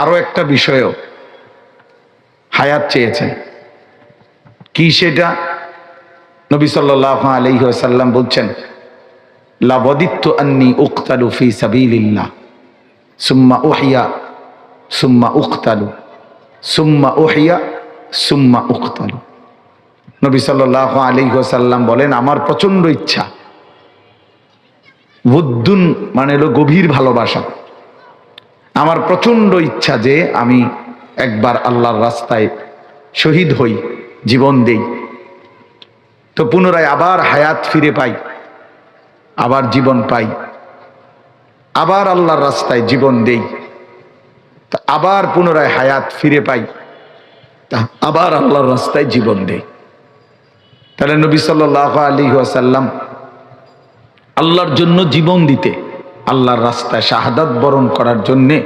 আরো একটা বিষয়ও হায়াত চেয়েছেন। কি সেটা? নবী সাল্লাল্লাহু আলাইহি ওয়াসাল্লাম বলছেন, লা ওয়াদিতু আন্নী উকতালু ফি সাবিলিল্লাহ সুম্মা উহিয়া সুম্মা উকতালু সুম্মা উহিয়া সুম্মা উকতালু। নবী সাল্লাল্লাহু আলাইহি ওয়াসাল্লাম বলেন, আমার প্রচন্ড ইচ্ছা, বুদ্দুন মানে হলো গভীর ভালোবাসা, আমার প্রচন্ড ইচ্ছা যে আমি একবার আল্লাহর রাস্তায় শহীদ হই, জীবন দেই, তো পুনরায় আবার হায়াত ফিরে পাই, আবার জীবন পাই, আবার আল্লাহর রাস্তায় জীবন দেই, আবার পুনরায় হায়াত ফিরে পাই, আবার আল্লাহর রাস্তায় জীবন দেই। তাহলে নবী সাল্লাল্লাহু আলাইহি ওয়াসাল্লাম আল্লাহর জন্য জীবন দিতে, আল্লাহর রাস্তায় শাহাদাত বরণ করার জন্যে